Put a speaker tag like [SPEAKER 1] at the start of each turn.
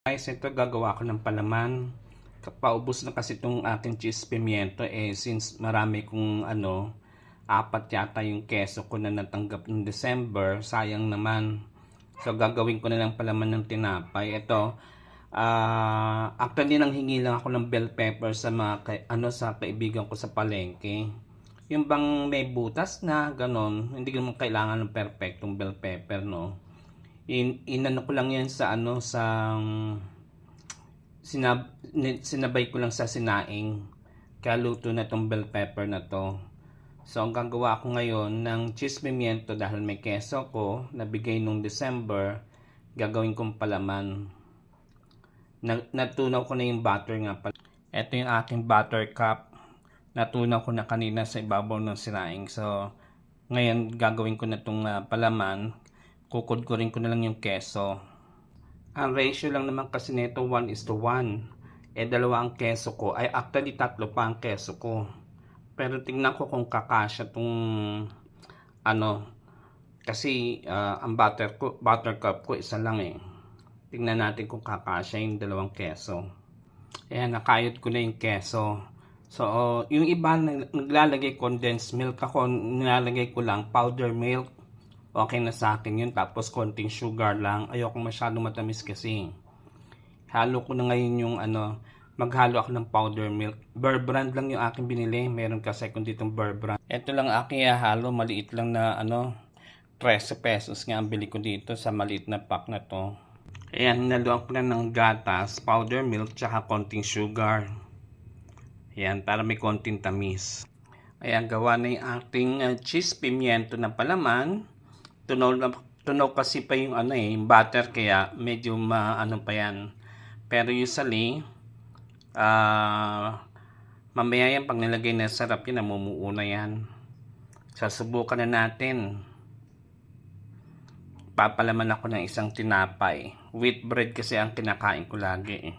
[SPEAKER 1] Guys, ito gagawa ko ng palaman. Paubos na kasi itong ating cheese pimiento since marami kong apat yata yung keso ko na natanggap ng December, sayang naman. So gagawin ko na lang palaman ng tinapay. Ito, actually nanghingi lang ako ng bell pepper sa mga sa kaibigan ko sa palengke. Yung bang may butas na ganon, hindi naman kailangan ng perfectong bell pepper, no. Inano ko lang yan sa sinabay ko lang sa sinaing, kaya luto na tong bell pepper na to. So ang gagawa ko ngayon ng cheese pimiento dahil may keso ko nabigay nung December, gagawin kong palaman. Natunaw ko na yung butter nga pala. Ito yung aking butter cup, natunaw ko na kanina sa ibabaw ng sinaing. So ngayon gagawin ko na tong palaman. Kukudkurin ko na lang yung keso. Ang ratio lang naman kasi nito 1:1. Dalawa ang keso ko. Ay, actually tatlo pa ang keso ko. Pero tingnan ko kung kakasya tong kasi ang butter cup ko isa lang eh. Tingnan natin kung kakasya yung dalawang keso. Ayan, nakayod ko na yung keso. So, yung iba naglalagay condensed milk. Ako, nilalagay ko lang powder milk. Okay na sa akin yun. Tapos konting sugar lang. Ayoko masyadong matamis kasi. Halo ko na ngayon yung maghalo ako ng powder milk. Bear Brand lang yung aking binili. Meron kasi kung ditong Bear Brand. Ito lang aking halo. Maliit lang na 13 pesos nga ang bili ko dito sa maliit na pack na to. Ayan, hinaluan ko na ng gatas, powder milk, tsaka konting sugar. Ayan, para may konting tamis. Ayan, gawa na yung ating cheese pimiento na palaman. Tunaw kasi pa yung yung butter, kaya medyo pa yan. Pero usually mamaya yan pag nilagay na sarap yan, namumuo na yan. Susubukan na natin. Papalaman ako ng isang tinapay. Wheat bread kasi ang kinakain ko lagi eh.